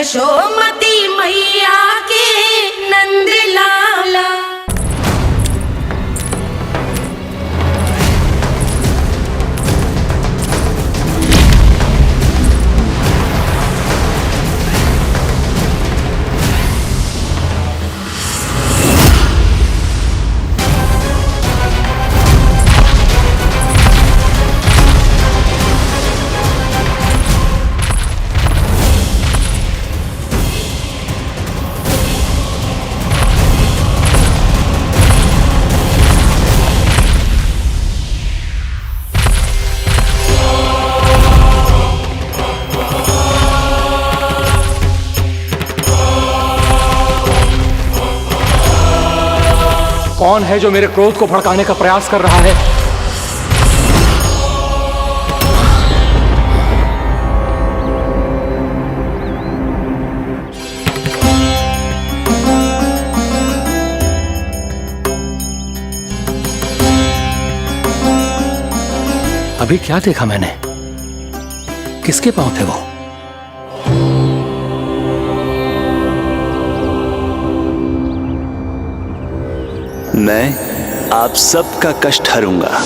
यशोमती मैया के नंद लाला। कौन है जो मेरे क्रोध को भड़काने का प्रयास कर रहा है? अभी क्या देखा मैंने? किसके पांव थे वो? मैं आप सबका कष्ट हरूंगा।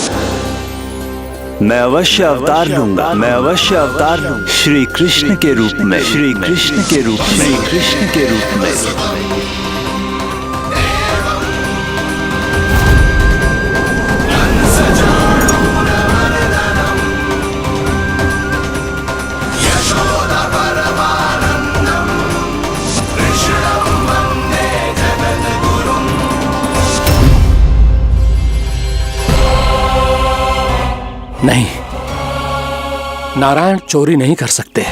मैं अवश्य अवतार लूंगा। मैं अवश्य अवतार लूंगा श्री कृष्ण के रूप में। श्री कृष्ण के रूप में। श्री कृष्ण के रूप में। नहीं, नारायण चोरी नहीं कर सकते।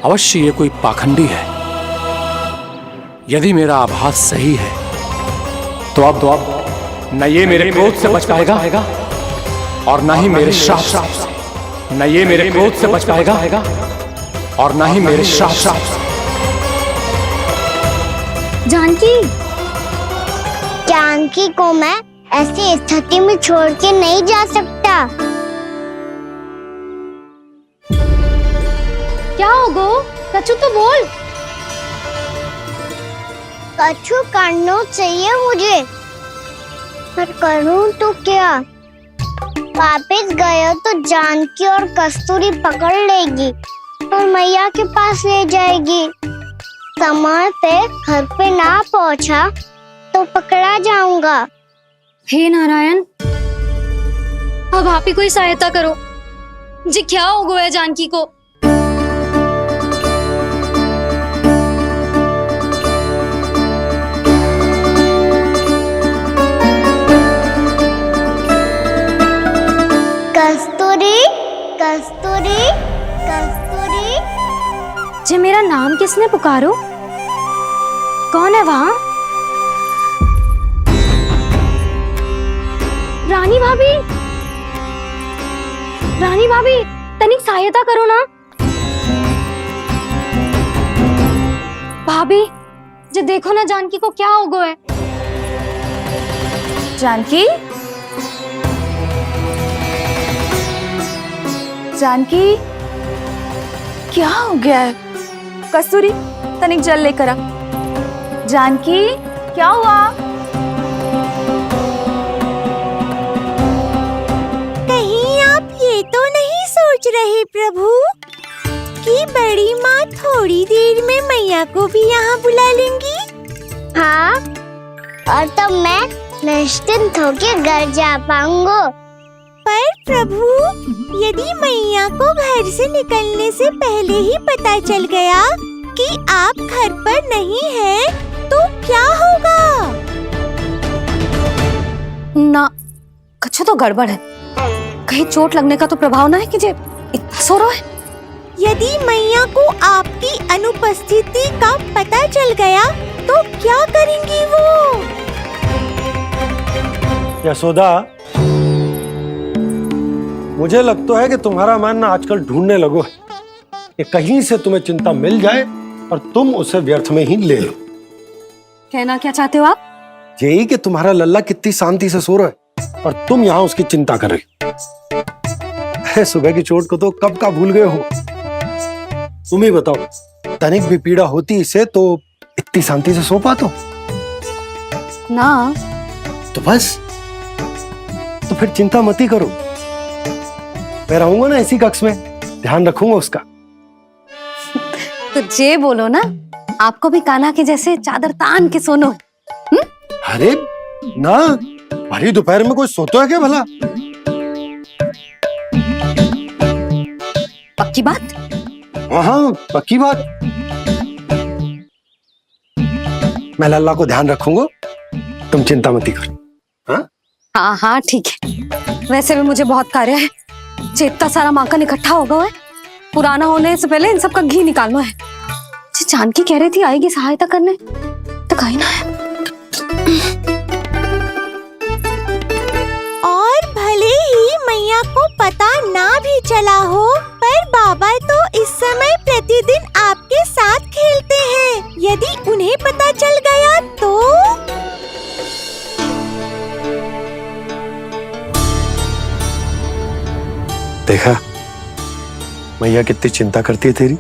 अवश्य ये कोई पाखंडी है। यदि मेरा आभास सही है तो अब न ये मेरे क्रोध से बच पाएगा और न ही मेरे श्राप से। न ये मेरे क्रोध से बच पाएगा और न ही मेरे श्राप से। जानकी को मैं ऐसी स्थिति में छोड़ के नहीं जा सकता। क्या हो गो? कछु तो बोल। कछु करना चाहिए मुझे, पर करूं तो क्या? वापस गया तो जानकी और कस्तूरी पकड़ लेगी और मैया के पास ले जाएगी। समय पे घर पे ना पहुंचा तो पकड़ा जाऊंगा। हे नारायण, अब आप ही कोई सहायता करो। जी क्या हो गया जानकी को? कस्तूरी, कस्तूरी, कस्तूरी। जी मेरा नाम किसने पुकारो? कौन है वहाँ? रानी भाभी, रानी भाभी, तनिक सहायता करो ना। भाभी, जी देखो ना जानकी को क्या हो गया है। जानकी, जानकी, क्या हो गया है? कस्तूरी, तनिक जल लेकर आ। जानकी, क्या हुआ? कहीं आप ये तो नहीं सोच रहे प्रभु कि बड़ी माँ थोड़ी देर में मैया को भी यहाँ बुला लेंगी? हाँ, और तब मैं निश्चिंत होके घर जा पाऊंगा। पर प्रभु, यदि मैया को घर से निकलने से पहले ही पता चल गया कि आप घर पर नहीं हैं, तो क्या होगा? ना, कछु तो गड़बड़ है। कहीं चोट लगने का तो प्रभाव ना है कि जे इतना सो रहा है। यदि मैया को आपकी अनुपस्थिति का पता चल गया तो क्या करेंगी वो? यशोदा, मुझे लगता है कि तुम्हारा मन आजकल ढूंढने लगो है कि कहीं से तुम्हें चिंता मिल जाए और तुम उसे व्यर्थ में ही ले लो। कहना क्या चाहते हो आप? यही कि तुम्हारा लल्ला कितनी शांति से सो रहा है और तुम यहाँ उसकी चिंता कर रहे हो। सुबह की चोट को तो कब का भूल गए हो। तुम ही बताओ, तनिक भी पीड़ा होती इसे तो इतनी शांति से सो पातो? ना। तो बस, तो फिर चिंता मत ही करो, मैं रहूंगा ना इसी कक्ष में, ध्यान रखूंगा उसका। तो जे बोलो ना, आपको भी कान्हा के जैसे चादर तान के सोनो। अरे ना, भरी दोपहर में कोई सोता है क्या भला? पक्की बात? हाँ पक्की बात। मैं लल्ला को ध्यान रखूंगा, तुम चिंता मत ही करो। हाँ हाँ ठीक है। वैसे भी मुझे बहुत कार्य है, इतना सारा माखन इकट्ठा होगा है, पुराना होने से पहले इन सब का घी निकालना है। जानकी कह रही थी आएगी सहायता करने, तो कहीं ना है। और भले ही मैया को पता ना भी चला हो, पर बाबा तो इस समय प्रतिदिन आपके साथ खेलते हैं। यदि उन्हें पता चल गया तो? देखा मैया कितनी चिंता करती है तेरी।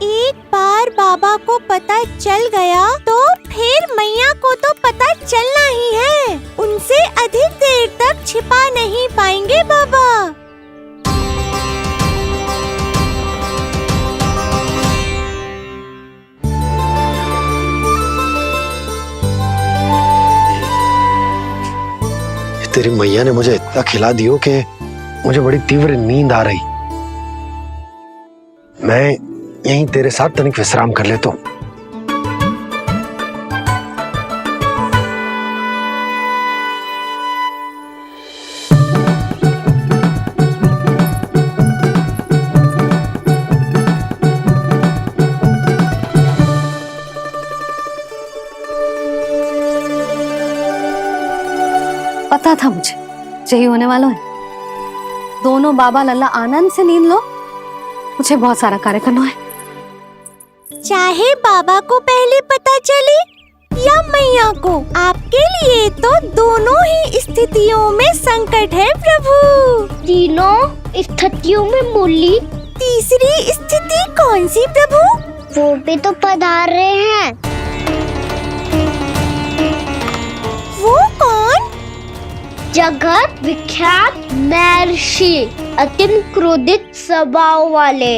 एक बार बाबा को पता चल गया तो फिर मैया को तो पता चलना ही है। उनसे अधिक देर तक छिपा नहीं पाएंगे बाबा। तेरी मैया ने मुझे इतना खिला दियो कि मुझे बड़ी तीव्र नींद आ रही। मैं यहीं तेरे साथ तनिक विश्राम कर लेता हूँ। पता था मुझे यही होने वाला है। दोनों बाबा लल्ला आनंद से नींद लो, मुझे बहुत सारा कार्य करना है। चाहे बाबा को पहले पता चले या मैया को, आपके लिए तो दोनों ही स्थितियों में संकट है प्रभु। तीनों स्थितियों में बोली, तीसरी स्थिति कौन सी प्रभु? वो भी तो पधार रहे हैं। वो कौन? जगत विख्यात महर्षि, अत्यंत क्रोधित स्वभाव वाले।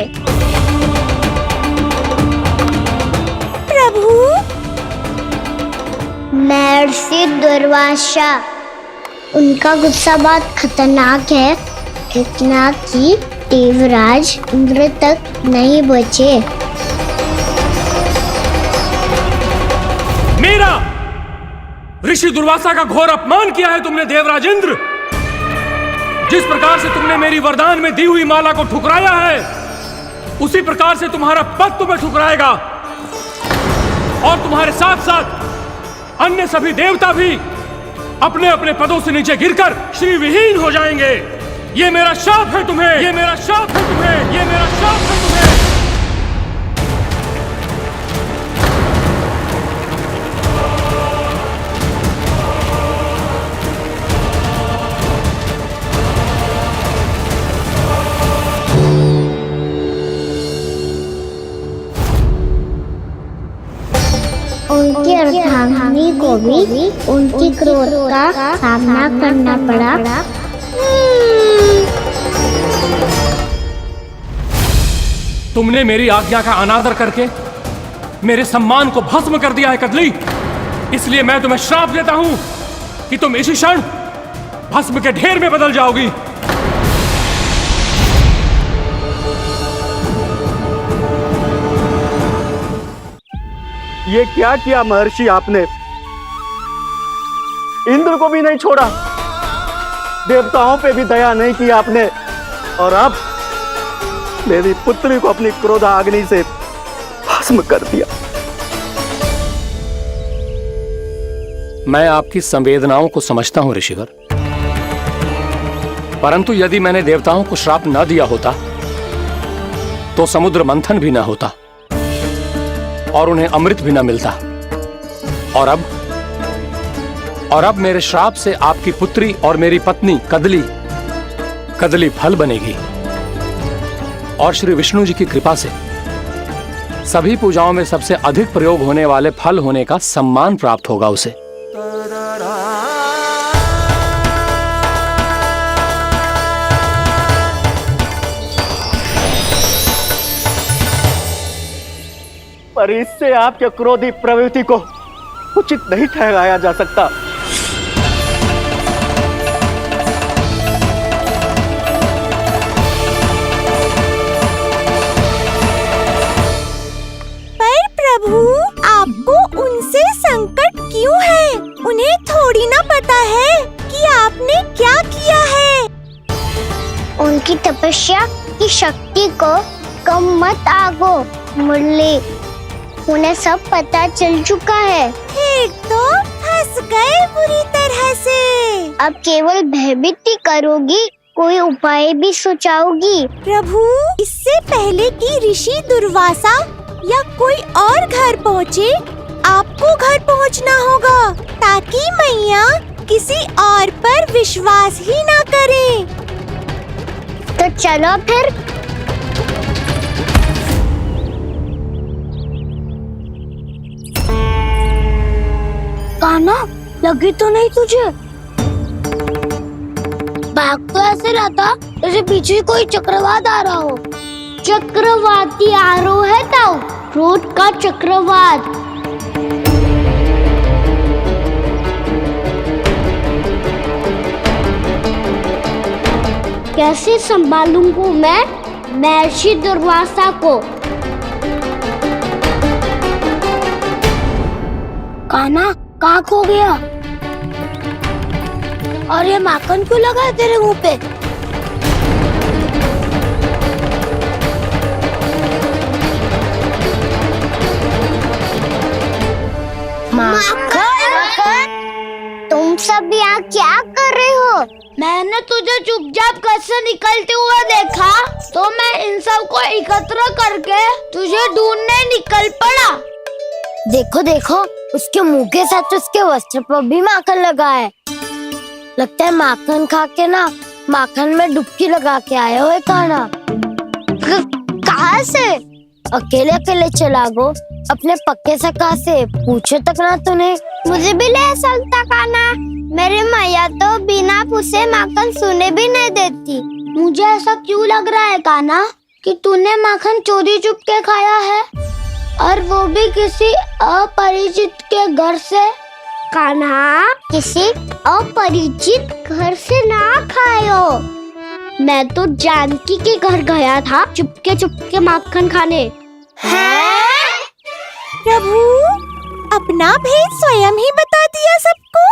प्रभु? महर्षि दुर्वासा। उनका गुस्सा बहुत खतरनाक है, इतना कि देवराज इंद्र तक नहीं बचे। मेरा ऋषि दुर्वासा का घोर अपमान किया है तुमने देवराज इंद्र। जिस प्रकार से तुमने मेरी वरदान में दी हुई माला को ठुकराया है, उसी प्रकार से तुम्हारा पद तुम्हें ठुकराएगा, और तुम्हारे साथ साथ अन्य सभी देवता भी अपने अपने पदों से नीचे गिरकर श्री विहीन हो जाएंगे। ये मेरा शाप है तुम्हें, ये मेरा शाप है तुम्हें, ये मेरा शाप है तुम्हें। उनकी अर्धांगिनी को भी उनकी क्रोध का सामना करना पड़ा। तुमने मेरी आज्ञा का अनादर करके मेरे सम्मान को भस्म कर दिया है कदली। इसलिए मैं तुम्हें श्राप देता हूं कि तुम इसी क्षण भस्म के ढेर में बदल जाओगी। ये क्या किया महर्षि आपने? इंद्र को भी नहीं छोड़ा, देवताओं पे भी दया नहीं की आपने, और अब मेरी पुत्री को अपनी क्रोधाग्नि से भस्म कर दिया। मैं आपकी संवेदनाओं को समझता हूं ऋषिवर, परंतु यदि मैंने देवताओं को श्राप न दिया होता तो समुद्र मंथन भी न होता और उन्हें अमृत भी न मिलता। और अब मेरे श्राप से आपकी पुत्री और मेरी पत्नी कदली फल बनेगी, और श्री विष्णु जी की कृपा से सभी पूजाओं में सबसे अधिक प्रयोग होने वाले फल होने का सम्मान प्राप्त होगा उसे। पर इससे आपके क्रोधी प्रवृत्ति को उचित नहीं ठहराया जा सकता। पर प्रभु, आपको उनसे संकट क्यों है? उन्हें थोड़ी ना पता है कि आपने क्या किया है। उनकी तपस्या की शक्ति को कम मत आगो मुरली, उन्हें सब पता चल चुका है। फिर तो फंस गए बुरी तरह से। अब केवल भयभीत ही करोगी, कोई उपाय भी सुझाओगी? प्रभु, इससे पहले कि ऋषि दुर्वासा या कोई और घर पहुँचे, आपको घर पहुँचना होगा ताकि मैया किसी और पर विश्वास ही ना करे। तो चलो फिर। कान्हा, लगी तो नहीं तुझे? भाग तो ऐसे रहा था जैसे पीछे कोई चक्रवात आ रहा हो। चक्रवाती आरोह है ताऊ, क्रोध का चक्रवात। कैसे संभालूंगा मैं महर्षि दुर्वासा को? कान्हा, कहाँ खो गया? और ये माखन क्यों लगा है तेरे मुंह पे? माखन, तुम सब यहाँ क्या कर रहे हो? मैंने तुझे चुपचाप घर से निकलते हुए देखा तो मैं इन सब को एकत्र करके तुझे ढूंढने निकल पड़ा। देखो देखो, उसके मुंह के साथ उसके वस्त्र पर भी माखन लगा है। लगता है माखन खा के ना माखन में डुबकी लगा के आए हो कान्हा। कहाँ से? अकेले अकेले चला गो अपने पक्के से? कहाँ से पूछे तक ना तूने। मुझे भी ले चलता कान्हा, मेरी मैया तो बिना पूछे माखन सुने भी नहीं देती। मुझे ऐसा क्यों लग रहा है कान्हा कि तूने माखन चोरी चुप के खाया है, और वो भी किसी अपरिचित के घर से? कान्हा, किसी अपरिचित घर से ना खायो। मैं तो जानकी के घर गया था चुपके माखन खाने। हैं? प्रभु, अपना भेद स्वयं ही बता दिया सबको।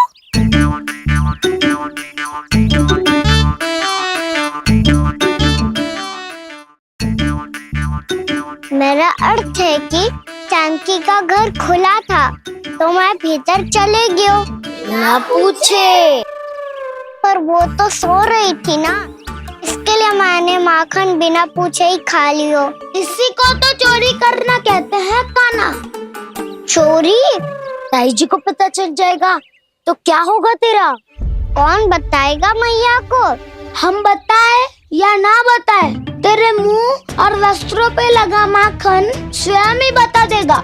मेरा अर्थ है कि जानकी का घर खुला था तो मैं भीतर चले गयो। ना पूछे। पर वो तो सो रही थी ना, इसके लिए मैंने माखन बिना पूछे ही खा लियो। इसी को तो चोरी करना कहते हैं कान्हा। चोरी? ताई जी को पता चल जाएगा तो क्या होगा तेरा? कौन बताएगा मैया को? हम बताए या ना बताए, तेरे मुंह और वस्त्रों पे लगा माखन स्वयं ही बता देगा।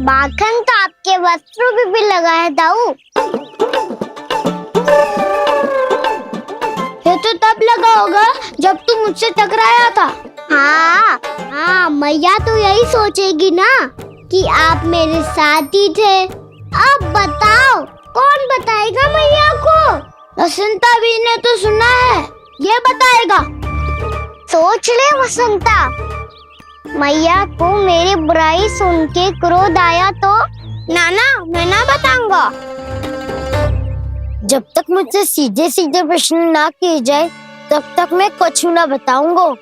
माखन तो आपके वस्त्रों पे भी लगा है दाऊ। ये तो तब लगा होगा जब तू मुझसे टकराया था। हाँ, मैया तो यही सोचेगी ना कि आप मेरे साथ ही थे। अब बताओ, कौन बताएगा मैया को? वसंता भी ने तो सुना है, ये बताएगा। सोच ले वसंता, मैया को मेरी बुराई सुन के क्रोध आया तो? नाना, मैं ना बताऊंगा। जब तक मुझसे सीधे सीधे प्रश्न ना किए जाए तब तक मैं कुछ ना बताऊंगा।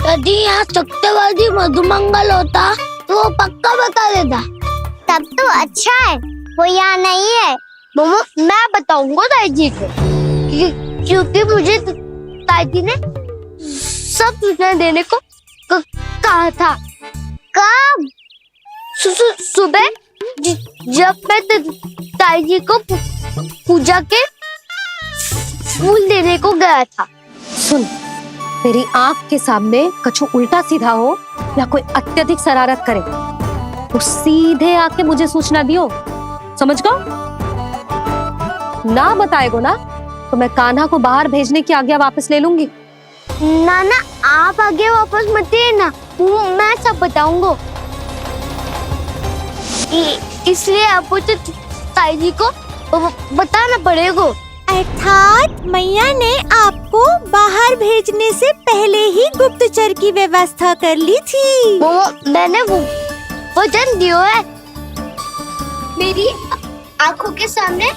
यदि यहाँ सत्यवादी मधुमंगल होता तो वो पक्का बता देता। तब तो अच्छा है वो यहाँ नहीं है। मैं बताऊंगा ताई जी को, क्योंकि मुझे ताई जी ने सब सूचना देने को कहा था। कब? सुबह जब मैं ताई जी को पूजा के फूल देने को गया था। सुन, तेरी आंख के सामने कछु उल्टा सीधा हो या कोई अत्यधिक शरारत करे तो सीधे आके मुझे सूचना दियो, समझ गो? ना बताएगो ना तो मैं कान्हा को बाहर भेजने की आज्ञा वापस ले लूंगी। नाना आप आगे वापस मत ना, मैं सब बताऊंगा। इसलिए आपको तो ताई जी को बताना पड़ेगा। अर्थात मैया ने आपको बाहर भेजने से पहले ही गुप्तचर की व्यवस्था कर ली थी। मैंने वचन दिया है। मेरी आंखों के सामने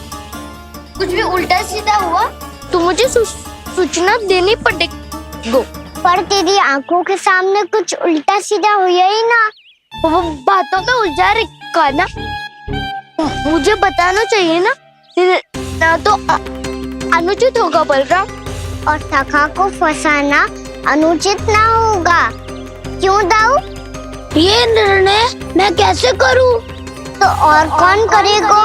कुछ भी उल्टा सीधा हुआ तो मुझे सूचना देनी पड़ेगी। पर तेरी आंखों के सामने कुछ उल्टा सीधा हुआ ही ना, वो बातों में उलझा रखा ना, मुझे बताना चाहिए ना तो अनुचित होगा बलराम। और सखा को फंसाना अनुचित ना होगा, क्यों दाऊ? ये निर्णय मैं कैसे करूं? तो और कौन करेगा?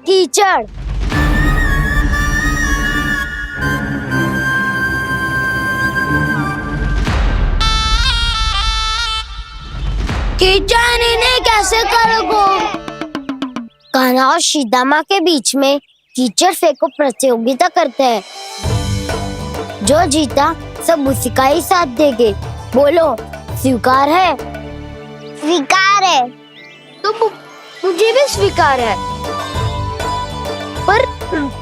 कीचड़। कीचड़ इन्हें कैसे करोगे? कान्हा और सीता के बीच में कीचड़ फेंको प्रतियोगिता करते हैं। जो जीता सब उसी का ही साथ देंगे। बोलो, स्वीकार है? स्वीकार है। तो मुझे भी स्वीकार है। पर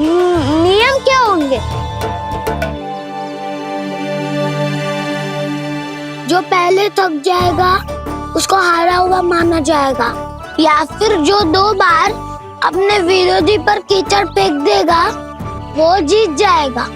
नियम क्या होंगे? जो पहले थक जाएगा उसको हारा हुआ माना जाएगा, या फिर जो 2 बार अपने विरोधी पर कीचड़ फेंक देगा वो जीत जाएगा।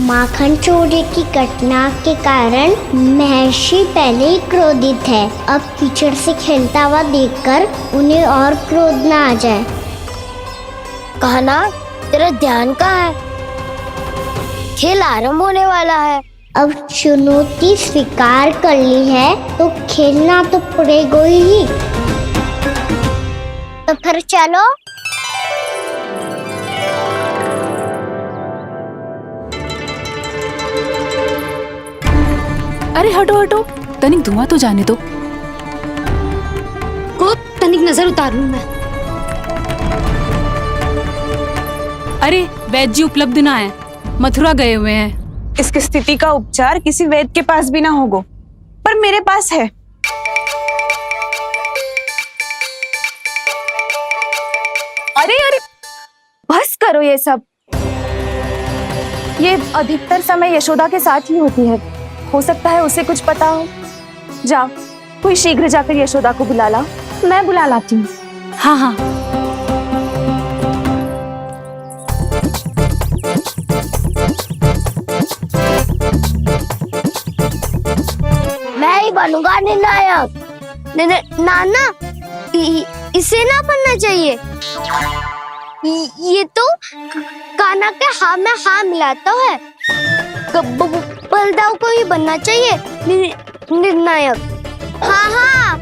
माखन चोरी की घटना के कारण महर्षि पहले ही क्रोधित है। अब कीचड़ से खेलता हुआ देखकर उन्हें और क्रोध न आ जाए। कान्हा, तेरा ध्यान कहाँ है? खेल आरंभ होने वाला है। अब चुनौती स्वीकार कर ली है तो खेलना तो पड़ेगा ही। तो फिर चलो। अरे हटो हटो, तनिक धुआं तो जाने दो। को तनिक नजर उतार लूं मैं। अरे वैद्य जी उपलब्ध ना है, मथुरा गए हुए हैं। इसकी स्थिति का उपचार किसी वैद्य के पास भी ना होगा, पर मेरे पास है। अरे अरे बस करो ये सब। ये अधिकतर समय यशोदा के साथ ही होती है। हो सकता है उसे कुछ पता हो। जा, कोई शीघ्र जाकर यशोदा को बुला ला। मैं बुला लाती हूँ। हाँ हाँ। मैं ही बनूंगा निर्णायक। नाना, इसे ना बनना चाहिए। ये तो कान्हा के हाँ में हाँ मिलाता है। बलदाव को ही बनना चाहिए निर्णायक। हाँ,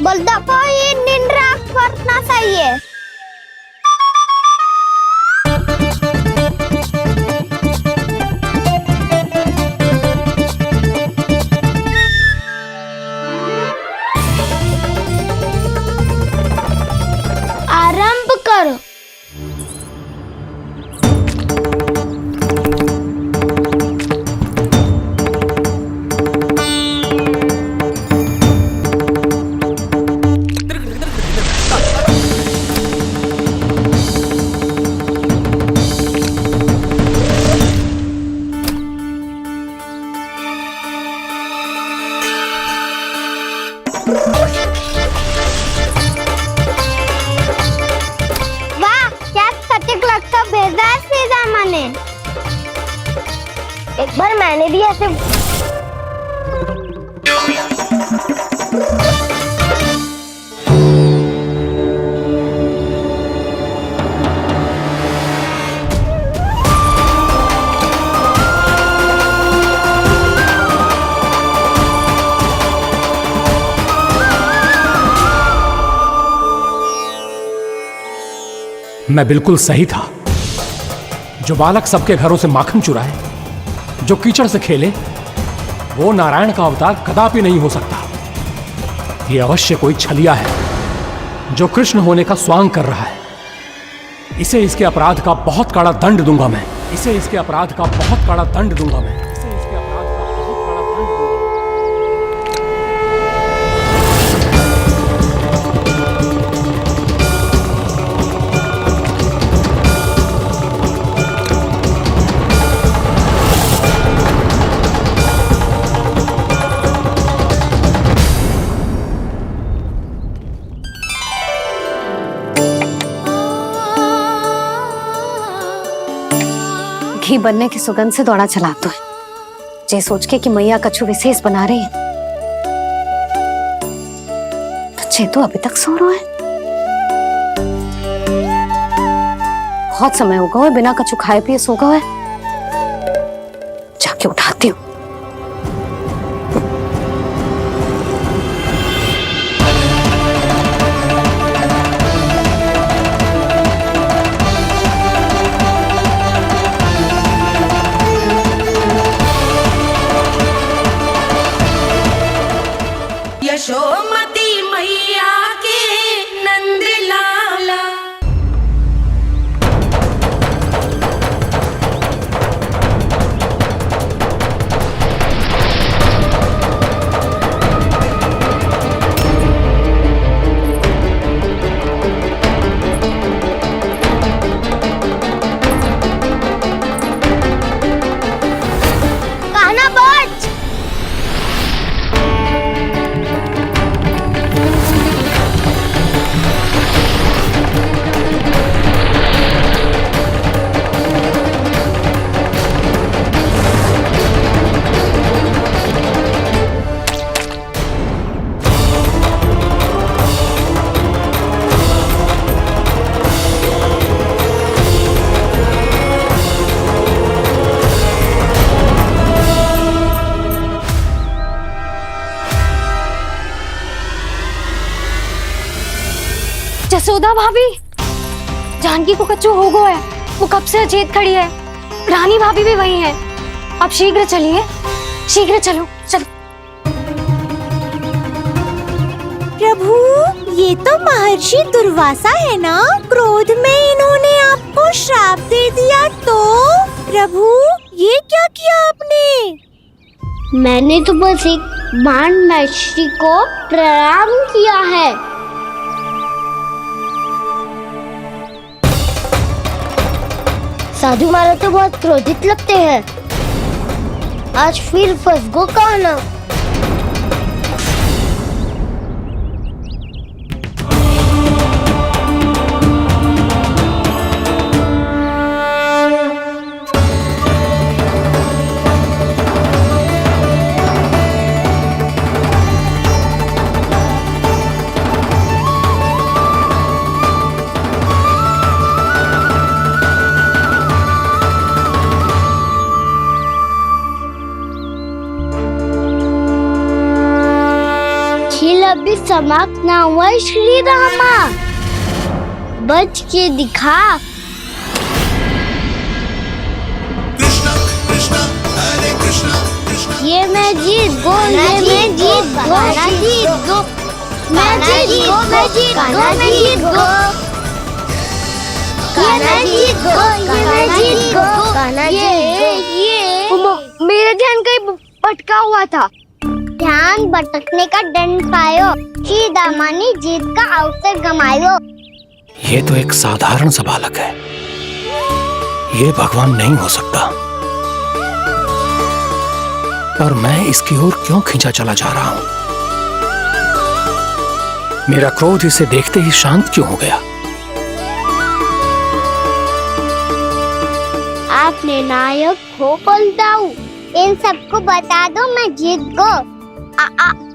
बलदाव को ही निर्णायक बनना चाहिए। आरंभ करो। वाह, क्या सटीक लगता भेजा है सीधा मैंने। एक बार मैंने भी ऐसे मैं बिल्कुल सही था। जो बालक सबके घरों से माखन चुराए, जो कीचड़ से खेले, वो नारायण का अवतार कदापि नहीं हो सकता। ये अवश्य कोई छलिया है जो कृष्ण होने का स्वांग कर रहा है। इसे इसके अपराध का बहुत कड़ा दंड दूंगा मैं। इसे इसके अपराध का बहुत कड़ा दंड दूंगा मैं। इसे इसके अपराध का बहुत कड़ा दंड दूंगा। घी बनने की सुगंध से दौड़ा चला तो है, जे सोच के कि मैया कछु विशेष बना रही है। तो चेतु अभी तक सो रहा है। बहुत समय हो गया है, बिना कछु खाए पिए सो गया है। जाके उठाती हूँ। यशोमती मैया के नंद लाला। कान्हा बच। जसोदा भाभी, जानकी को कच्चू हो गया है। वो कब से अचेत खड़ी है। रानी भाभी भी वही है। आप शीघ्र चलिए, शीघ्र चलो चलो। प्रभु, ये तो महर्षि दुर्वासा है ना? क्रोध में इन्होंने आपको श्राप दे दिया तो? प्रभु, ये क्या किया आपने? मैंने तो बस एक बाण महर्षि को प्रणाम किया है। साधु महाराज तो बहुत क्रोधित लगते हैं। आज फिर फंस गो कान्हा। अभी समाप्त ना हुआ श्री रामा। बच के दिखा। ये मैं जीत गो, ये मैं जीत गो, मैं जीत गो, मैं जीत गो, मैं जीत गो, मैं जीत गो, ये मैं जीत गो, ये मैं जीत गो, ये मेरा ध्यान कहीं भटका हुआ था। ध्यान भटकने का दंड पायो, श्री दामानी जीत का अवसर गमायो। ये तो एक साधारण सा बालक है, ये भगवान नहीं हो सकता। पर मैं इसकी ओर क्यों खींचा चला जा रहा हूं? मेरा क्रोध इसे देखते ही शांत क्यों हो गया? आपने नायक हो पलटाऊ, इन सबको बता दो मैं जीत गो।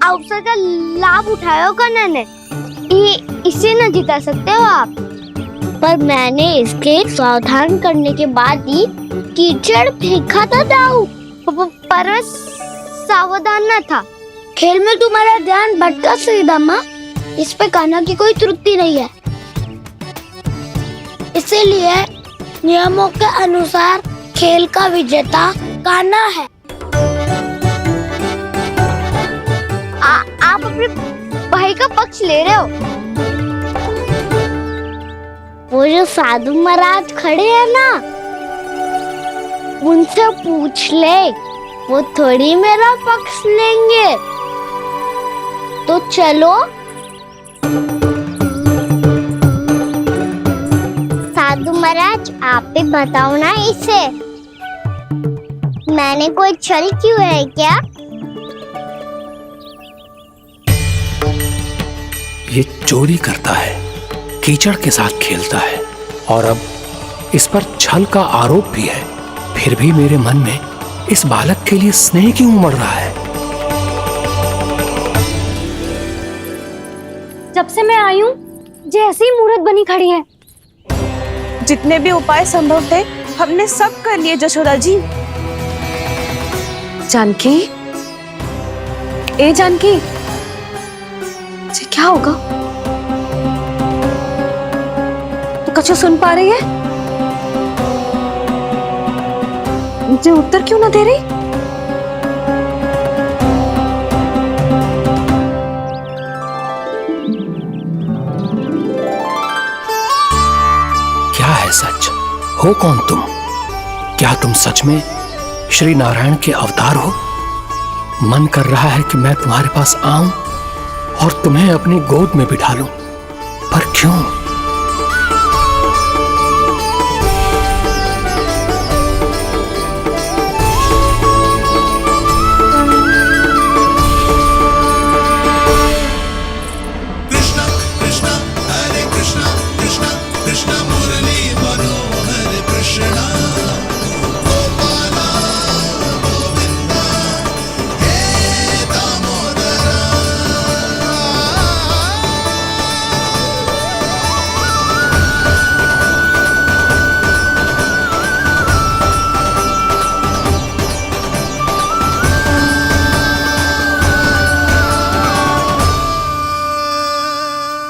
अवसर का लाभ उठायो कन्या ने, इसे न जिता सकते हो आप। पर मैंने इसके सावधान करने के बाद ही कीचड़ फेंका था दाऊ, पर मैं सावधान न था। खेल में तुम्हारा ध्यान भटका श्री दामा। इस पे कान्हा की कोई त्रुटि नहीं है। इसीलिए नियमों के अनुसार खेल का विजेता कान्हा है। आप अपने भाई का पक्ष ले रहे हो? वो जो साधु महाराज खड़े हैं ना, उनसे पूछ ले, वो थोड़ी मेरा पक्ष लेंगे। तो चलो। साधु महाराज, आप ही बताओ ना इसे, मैंने कोई छल क्यों है क्या? ये चोरी करता है, कीचड़ के साथ खेलता है और अब इस पर छल का आरोप भी है। फिर भी मेरे मन में इस बालक के लिए स्नेह क्यों उमड़ रहा है? जब से मैं आई हूँ जैसी मूर्त बनी खड़ी है। जितने भी उपाय संभव थे हमने सब कर लिए जशोदा जी। जानकी, ए जानकी, ये क्या होगा? तो कछु सुन पा रही है? मुझे उत्तर क्यों ना दे रही? क्या है सच? हो कौन तुम? क्या तुम सच में श्री नारायण के अवतार हो? मन कर रहा है कि मैं तुम्हारे पास आऊं और तुम्हें अपनी गोद में बिठा लूं, पर क्यों?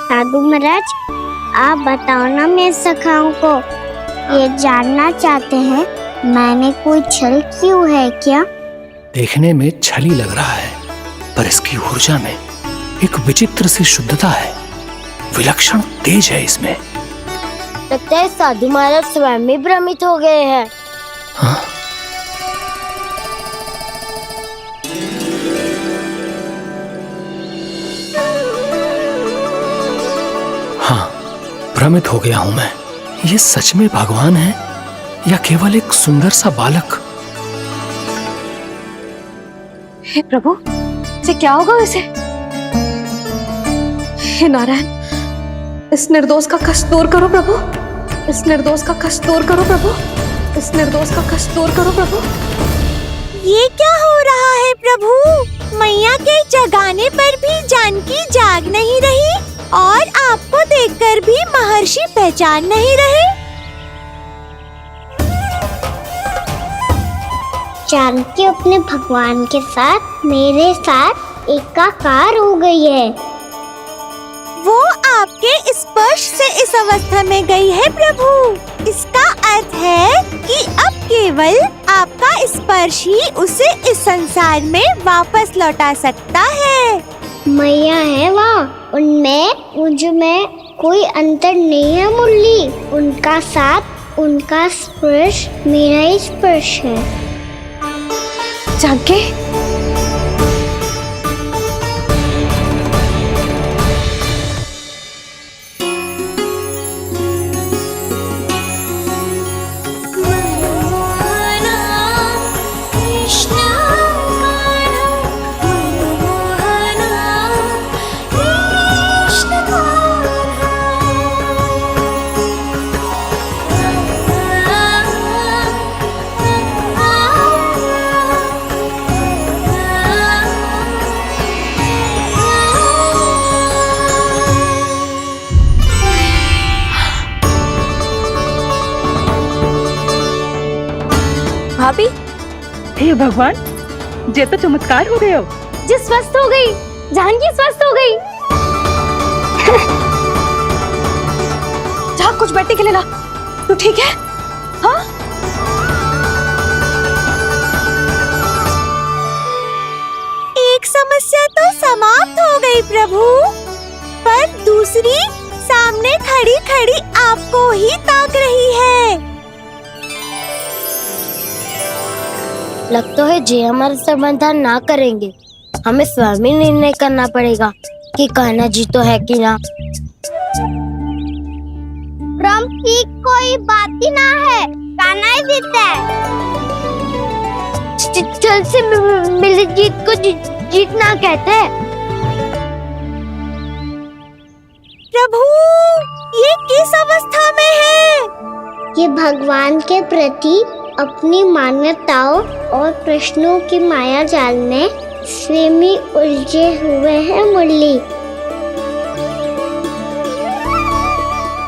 साधु महाराज, आप बताओ ना मेरे सखाओं को, ये जानना चाहते हैं मैंने कोई छल क्यों है क्या? देखने में छली लग रहा है, पर इसकी ऊर्जा में एक विचित्र सी शुद्धता है, विलक्षण तेज है इसमें। लगता है साधु महाराज स्वयं भी भ्रमित हो गए हैं। हाँ? हाँ, भ्रमित हो गया हूं मैं। ये सच में भगवान है या केवल एक सुंदर सा बालक? हे प्रभु, ये क्या होगा वैसे? हे नारायण, इस निर्दोष का कष्ट दूर करो प्रभु, इस निर्दोष का कष्ट दूर करो प्रभु, इस निर्दोष का कष्ट दूर करो प्रभु। ये क्या हो रहा है प्रभु? मैया के जगाने पर भी जानकी जाग नहीं रही और आपको देखकर भी महर्षि पहचान नहीं रहे। जानकी अपने भगवान के साथ मेरे साथ एकाकार हो गई है। वो आपके स्पर्श से इस अवस्था में गई है प्रभु। इसका अर्थ है कि अब केवल आपका स्पर्श ही उसे इस संसार में वापस लौटा सकता है। मैया है वहाँ, उनमें मुझ में कोई अंतर नहीं है मुरली। उनका साथ, उनका स्पर्श मेरा ही स्पर्श है। जानकी, भाभी, हे भगवान, ये तो चमत्कार हो गए हो। जी स्वस्थ हो गई, जानकी स्वस्थ हो गई। जा कुछ बैठने के लिए ला, तू ठीक है? हाँ? एक समस्या तो समाप्त हो गई प्रभु, पर दूसरी सामने खड़ी खड़ी आपको ही ताक रही है। लगता है जे हमारा समाधान ना करेंगे, हमें स्वयं ही निर्णय करना पड़ेगा कि कान्हा जी तो है कि ना। ब्रह्म की कोई बात ही ना है, कान्हा ही जीतता है। चल से मिली जीत को जीतना कहते हैं। प्रभु, ये किस अवस्था में है? ये भगवान के प्रति अपनी मान्यताओं और प्रश्नों की माया जाल में स्वयं ही उलझे हुए हैं मुरली।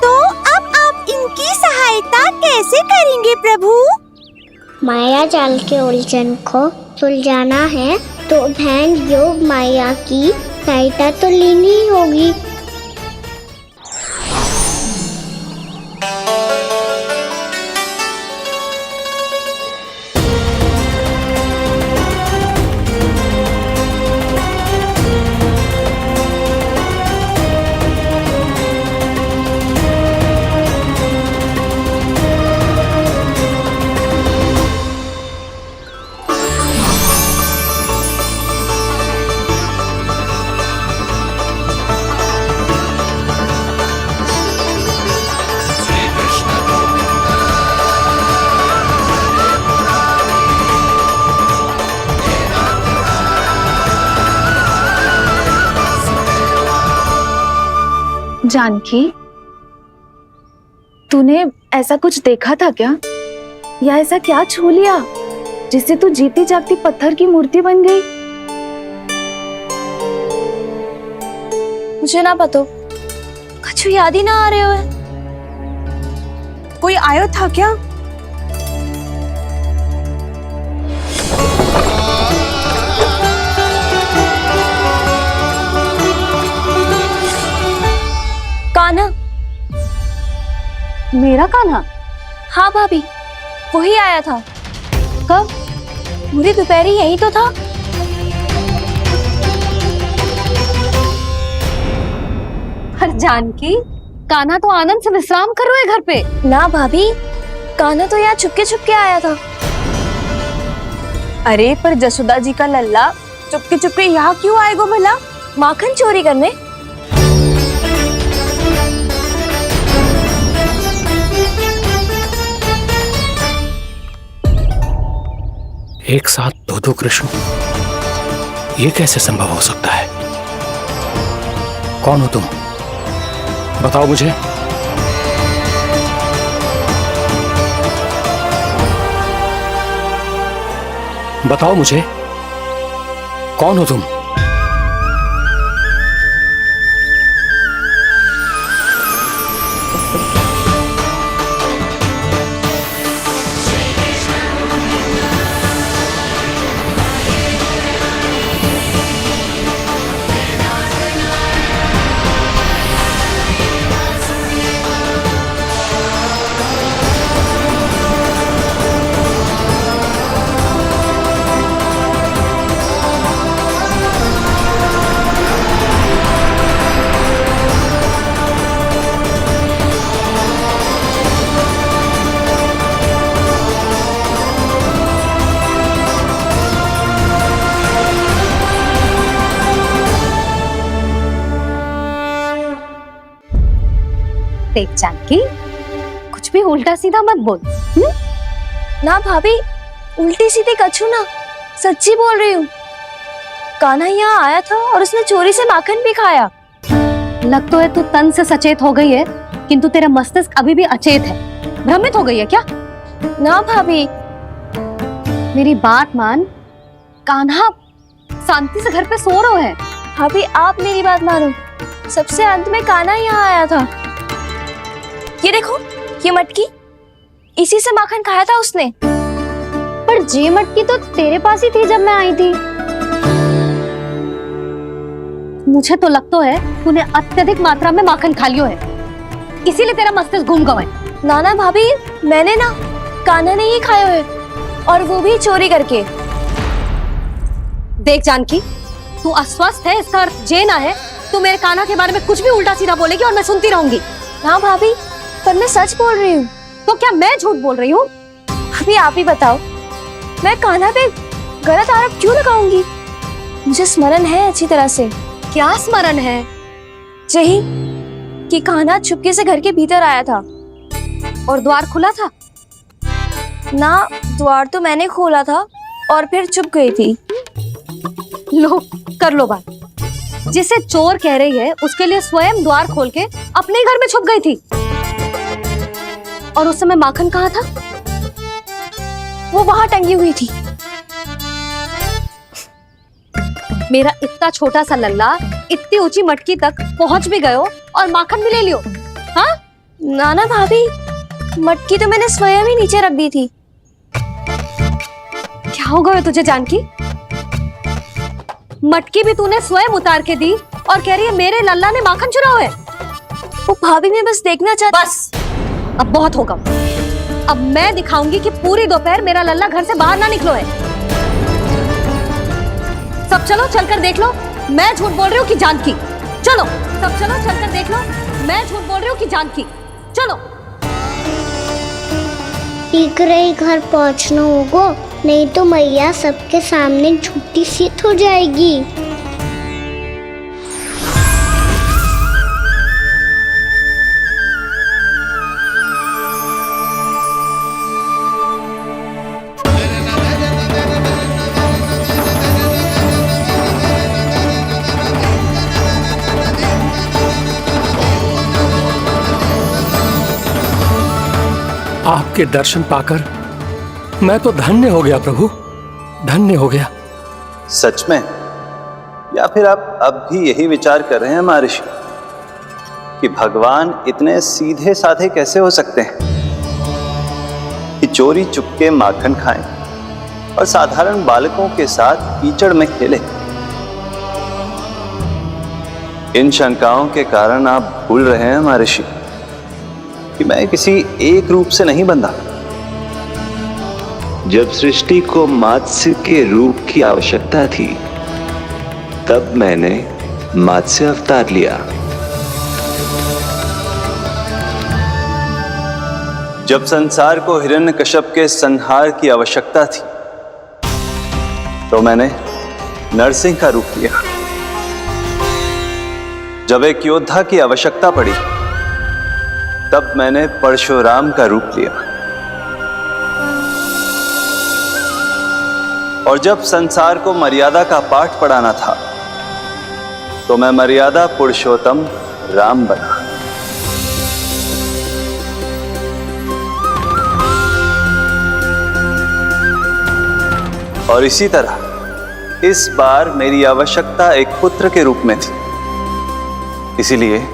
तो अब आप इनकी सहायता कैसे करेंगे प्रभु? माया जाल के उलझन को सुलझाना है तो ध्यान योग माया की सहायता तो लेनी ही होगी। जानकी, तूने ऐसा कुछ देखा था क्या? या ऐसा क्या छू लिया जिससे तू जीती जागती पत्थर की मूर्ति बन गई? मुझे ना पता, कुछ याद ही ना आ रहे हो। कोई आयो था क्या? कान्हा। मेरा कान्हा? हाँ भाभी, वही आया था। कब? पूरी दोपहर यही तो था। जानकी, कान्हा तो आनंद से विश्राम कर रहे घर पे। ना भाभी, कान्हा तो यहाँ चुपके चुपके आया था। अरे पर जसोदा जी का लल्ला चुपके चुपके यहाँ क्यों आएगा भला? माखन चोरी करने? एक साथ दो कृष्ण, ये कैसे संभव हो सकता है? कौन हो तुम? बताओ मुझे। बताओ मुझे, कौन हो तुम? देख जानकी, कुछ भी उल्टा सीधा मत बोल। ना भाभी, उल्टी सीधी कछू ना, सच्ची बोल रही हूँ। कान्हा यहाँ आया था और उसने चोरी से माखन भी खाया। लग तो है तू तन से सचेत हो गई है, किंतु तेरा मस्तिष्क अभी भी अचेत है। भ्रमित हो गई है क्या? ना भाभी, मेरी बात मान। कान्हा शांति से घर पे सो रहे हैं। भाभी आप मेरी बात मानो, सबसे अंत में कान्हा यहाँ आया था। ये देखो, ये मटकी, इसी से माखन खाया था उसने। पर जे मटकी तो तेरे पास ही थी जब मैं आई थी। मुझे तो लगता है तूने अत्यधिक मात्रा में माखन खा लियो है, इसीलिए तेरा मस्तिष्क घूम गया है। नाना भाभी, मैंने ना कान्हा नहीं खाए हुए, और वो भी चोरी करके। देख जानकी, तू अस्वस्थ है इसका अर्थ ये ना है तू मेरे कान्हा के बारे में कुछ भी उल्टा सीधा बोलेगी और मैं सुनती रहूंगी। हाँ भाभी, पर मैं सच बोल रही हूँ। तो क्या मैं झूठ बोल रही हूँ? भाभी आप ही बताओ, मैं कान्हा पे गलत आरोप क्यों लगाऊंगी? मुझे स्मरण है अच्छी तरह से। क्या स्मरण है? यही कि कान्हा चुपके से घर के भीतर आया था। और द्वार खुला था? ना, द्वार तो मैंने खोला था और फिर चुप गई थी। लो, कर लो बात। जिसे चोर कह रही है उसके लिए स्वयं द्वार खोल के अपने घर में छुप गई थी। और उस समय माखन कहाँ था? वो वहां टंगी हुई थी। मेरा इतना छोटा सा लल्ला इतनी ऊंची मटकी तक पहुंच भी गयो और माखन भी ले लियो? हाँ नाना भाभी, मटकी तो मैंने स्वयं ही नीचे रख दी थी। क्या हो गया तुझे जानकी? मटकी भी तूने स्वयं उतार के दी और कह रही है मेरे लल्ला ने माखन चुराया है। वो भाभी मैं बस देखना चाहती। बस, अब बहुत होगा। अब मैं दिखाऊंगी कि पूरी दोपहर मेरा लल्ला घर से बाहर ना निकलो है। सब चलो, चलकर देख लो मैं झूठ बोल रही हूँ कि जानकी। चलो सब चलो, चलकर देख लो मैं झूठ बोल रही हूँ कि जानकी। चलो। शीघ्र ही घर पहुंचना होगा, नहीं तो मैया सबके सामने झूठी सिद्ध हो जाएगी। आपके दर्शन पाकर मैं तो धन्य हो गया प्रभु, धन्य हो गया। सच में? या फिर आप अब भी यही विचार कर रहे हैं महर्षि कि भगवान इतने सीधे साधे कैसे हो सकते हैं कि चोरी चुपके माखन खाएं और साधारण बालकों के साथ कीचड़ में खेले? इन शंकाओं के कारण आप भूल रहे हैं महर्षि कि मैं किसी एक रूप से नहीं बंधा। जब सृष्टि को मत्स्य के रूप की आवश्यकता थी तब मैंने मत्स्य अवतार लिया। जब संसार को हिरण्यकश्यप के संहार की आवश्यकता थी तो मैंने नरसिंह का रूप लिया। जब एक योद्धा की आवश्यकता पड़ी तब मैंने परशुराम का रूप लिया। और जब संसार को मर्यादा का पाठ पढ़ाना था तो मैं मर्यादा पुरुषोत्तम राम बना। और इसी तरह इस बार मेरी आवश्यकता एक पुत्र के रूप में थी, इसीलिए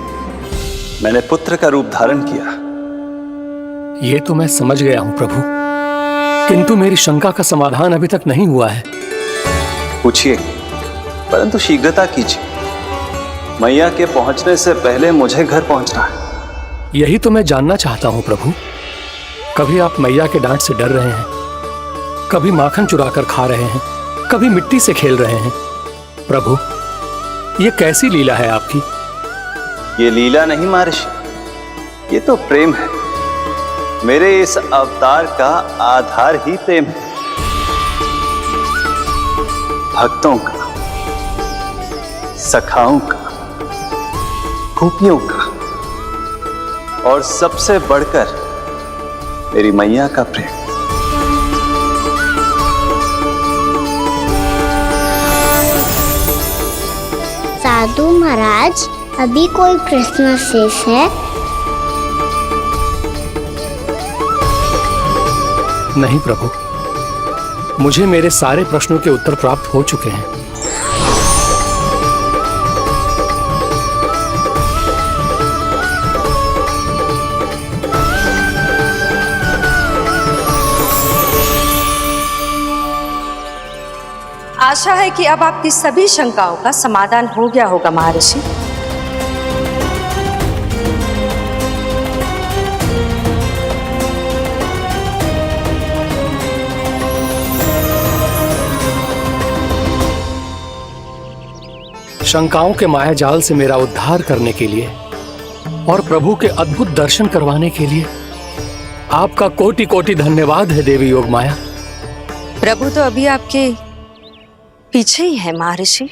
मैंने पुत्र का रूप धारण किया। ये तो मैं समझ गया हूं प्रभु, किंतु मेरी शंका का समाधान अभी तक नहीं हुआ है। पूछिए, परंतु शीघ्रता कीजिए। मैया के पहुंचने से पहले मुझे घर पहुंचना है। यही तो मैं जानना चाहता हूं प्रभु। कभी आप मैया के डांट से डर रहे हैं, कभी माखन चुरा कर खा रहे हैं, कभी मिट्टी से खेल रहे हैं। प्रभु, ये कैसी लीला है आपकी? ये लीला नहीं महर्षि, ये तो प्रेम है। मेरे इस अवतार का आधार ही प्रेम है। भक्तों का, सखाओं का, गोपियों का, और सबसे बढ़कर मेरी मैया का प्रेम। साधु महाराज, अभी कोई प्रश्न शेष है? नहीं प्रभु, मुझे मेरे सारे प्रश्नों के उत्तर प्राप्त हो चुके हैं। आशा है कि अब आपकी सभी शंकाओं का समाधान हो गया होगा महर्षि। शंकाओं के मायाजाल से मेरा उद्धार करने के लिए और प्रभु के अद्भुत दर्शन करवाने के लिए आपका कोटि कोटि धन्यवाद है देवी योग माया। प्रभु तो अभी आपके पीछे ही है महर्षि।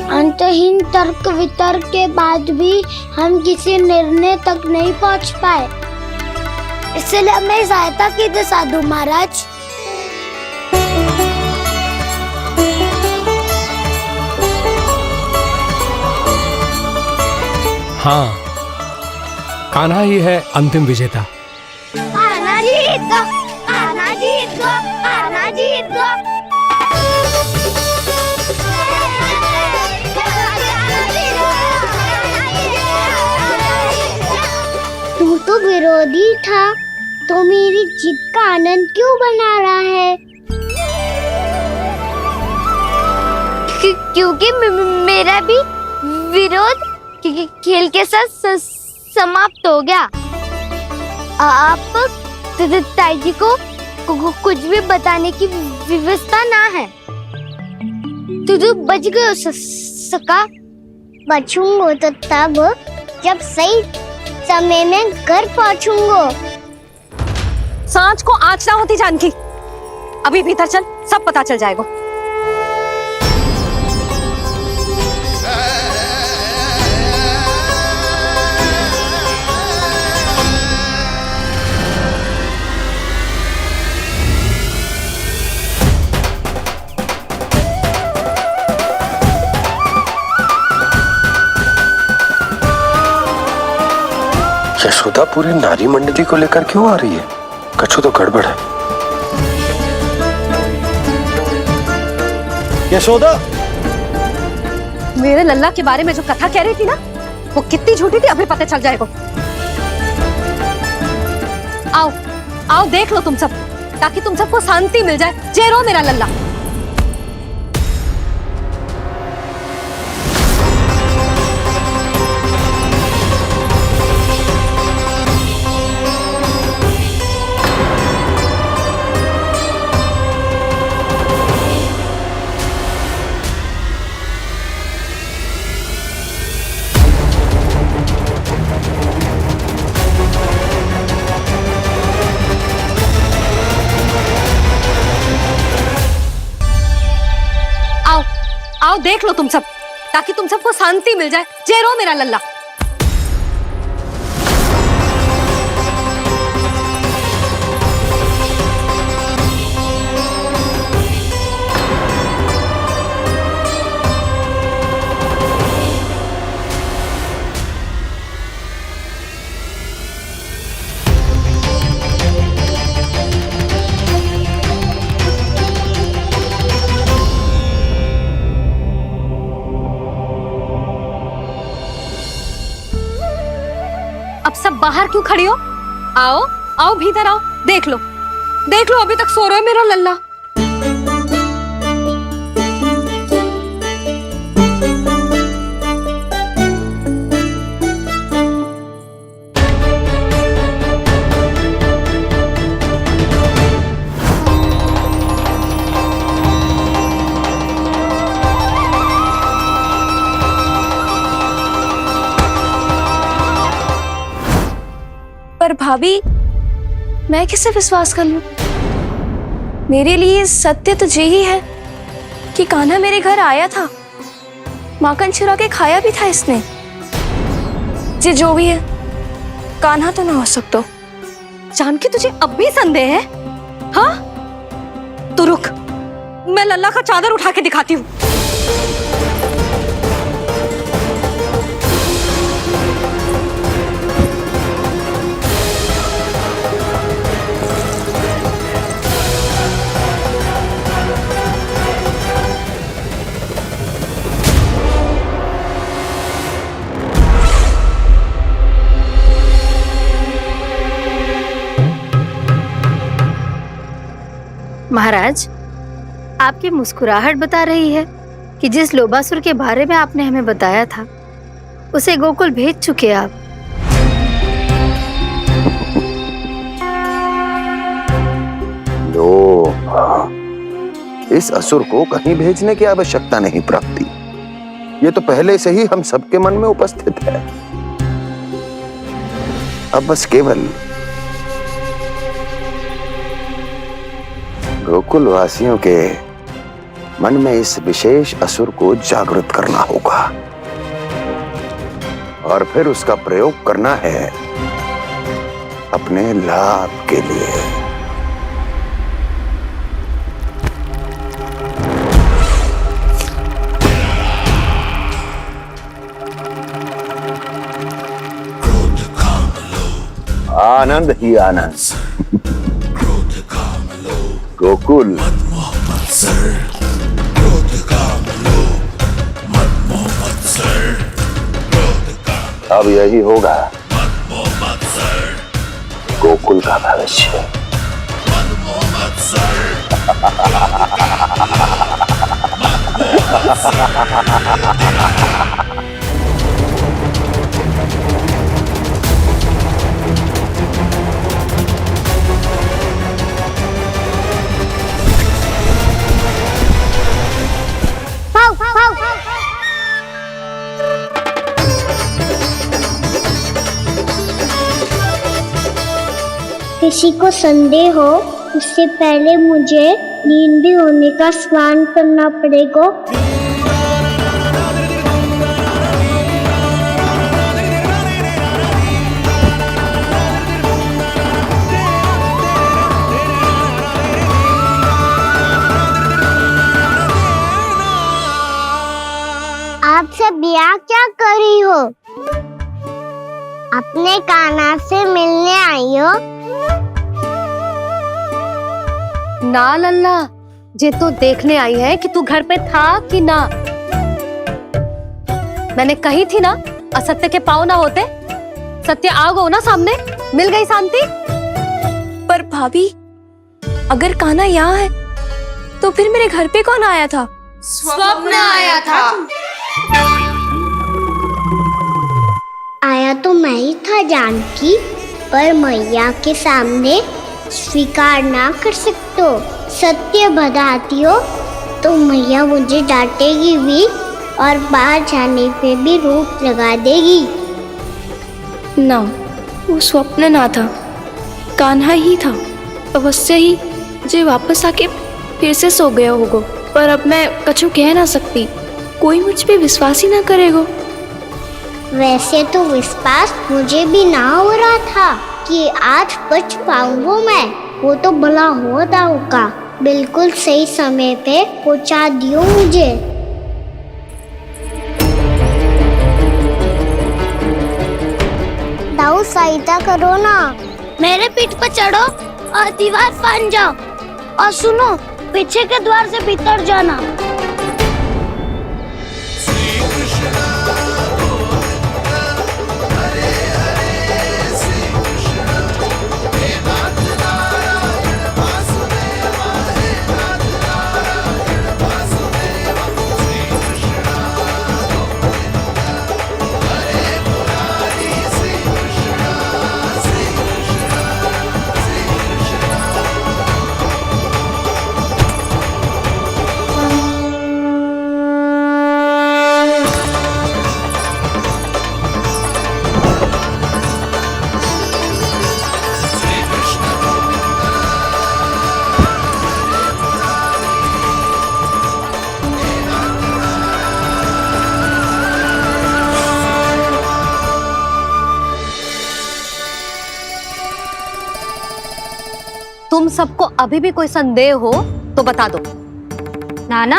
अंतहीन तर्क वितर्क के बाद भी हम किसी निर्णय तक नहीं पहुंच पाए, इसलिए हमें सहायता कीजिए साधु महाराज। हाँ, कान्हा ही है अंतिम विजेता। आना जीत गो, आना जीत गो, आना जीत गो। तू तो विरोधी था, तो मेरी जीत का आनंद क्यों बना रहा है? क्योंकि मेरा भी विरोध खेल के साथ समाप्त हो गया। आप ताई जी को कुछ भी बताने की व्यवस्था ना है। तू बच गयो सका। बचूंगो तो तब जब सही समय में घर पहुंचूंगो। सांच को आँच ना होती जानकी, अभी भीतर चल, सब पता चल जाएगा। यशोदा पूरी नारी मंडली को लेकर क्यों आ रही है? कछु तो गड़बड़ है। यशोदा, मेरे लल्ला के बारे में जो कथा कह रही थी ना, वो कितनी झूठी थी अभी पता चल जाएगा। आओ आओ देख लो तुम सब, ताकि तुम सबको शांति मिल जाए। जय रो मेरा लल्ला। आओ देख लो तुम सब, ताकि तुम सबको शांति मिल जाए। जय रो मेरा लल्ला। अब सब बाहर क्यों खड़ी हो? आओ आओ भीतर आओ, देख लो अभी तक सो रहा है मेरा लल्ला। पर भाभी, मैं किसे विश्वास कर लूं? मेरे लिए सत्य तो यही है कि कान्हा मेरे घर आया था, माखन चुरा के खाया भी था इसने। जे जो भी है, कान्हा तो ना हो सकता। जानकी तुझे अब भी संदेह है? हाँ तो रुक, मैं लल्ला का चादर उठा के दिखाती हूँ। महाराज, आपकी मुस्कुराहट बता रही है कि जिस लोबासुर के बारे में आपने हमें बताया था उसे गोकुल भेज चुके आप। लो, इस असुर को कहीं भेजने की आवश्यकता नहीं प्राप्ति। ये तो पहले से ही हम सबके मन में उपस्थित है। अब बस केवल गोकुल वासियों के मन में इस विशेष असुर को जागृत करना होगा और फिर उसका प्रयोग करना है अपने लाभ के लिए। आनंद ही आनंद। गोकुल अब यही होगा गोकुल का भविष्य। किसी को संदेह हो उससे पहले मुझे नींद भी होने का स्नान करना पड़ेगा। आप सब यहाँ क्या कर रही हो? अपने कान्हा से मिलने आई हो? ना लल्ला, जे तो देखने आई है कि तू घर पे था कि ना। मैंने कही थी ना, असत्य के पांव ना होते। सत्य आ गो ना सामने, मिल गई शांति। पर भाभी, अगर कान्हा यहाँ है तो फिर मेरे घर पे कौन आया था? स्वप्न आया था। आया तो मैं ही था जानकी, पर मैया के सामने स्वीकार ना कर सकते हो। सत्य बताती हो तो मैया मुझे डांटेगी भी और बाहर जाने पे भी रोक लगा देगी। ना, वो स्वप्न ना था, कान्हा ही था। अवश्य ही जे वापस आके फिर से सो गया होगा। पर अब मैं कछु कह ना सकती, कोई मुझ पे विश्वास ही ना करेगा। वैसे तो विश्वास मुझे भी ना हो रहा था कि आज बच पाऊंगा मैं। वो तो भला हो दाऊ का बिल्कुल सही समय पे पहुंचा दियो मुझे। दाऊ सहायता करो ना, मेरे पीठ पर चढ़ो और दीवार फांद जाओ। और सुनो, पीछे के द्वार से भीतर जाना। तुम सबको अभी भी कोई संदेह हो तो बता दो। नाना,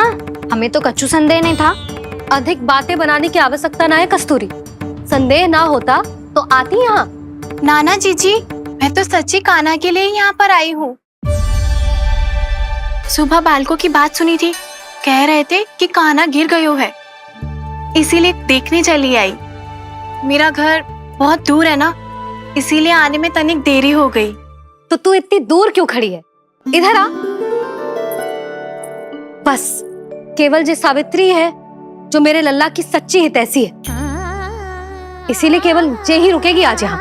हमें तो कच्चू संदेह नहीं था। अधिक बातें बनाने की आवश्यकता ना है कस्तूरी। संदेह ना होता तो आती यहाँ। नाना जीजी, मैं तो सच्ची कान्हा के लिए यहाँ पर आई हूँ। सुबह बालकों की बात सुनी थी, कह रहे थे कि कान्हा गिर गयो है, इसीलिए देखने चली आई। मेरा घर बहुत दूर है ना, इसीलिए आने में तनिक देरी हो गई। तो तू इतनी दूर क्यों खड़ी है? इधर आ। बस केवल जो सावित्री है, जो मेरे लल्ला की सच्ची हितैषी है, इसीलिए केवल जे ही रुकेगी आज यहाँ।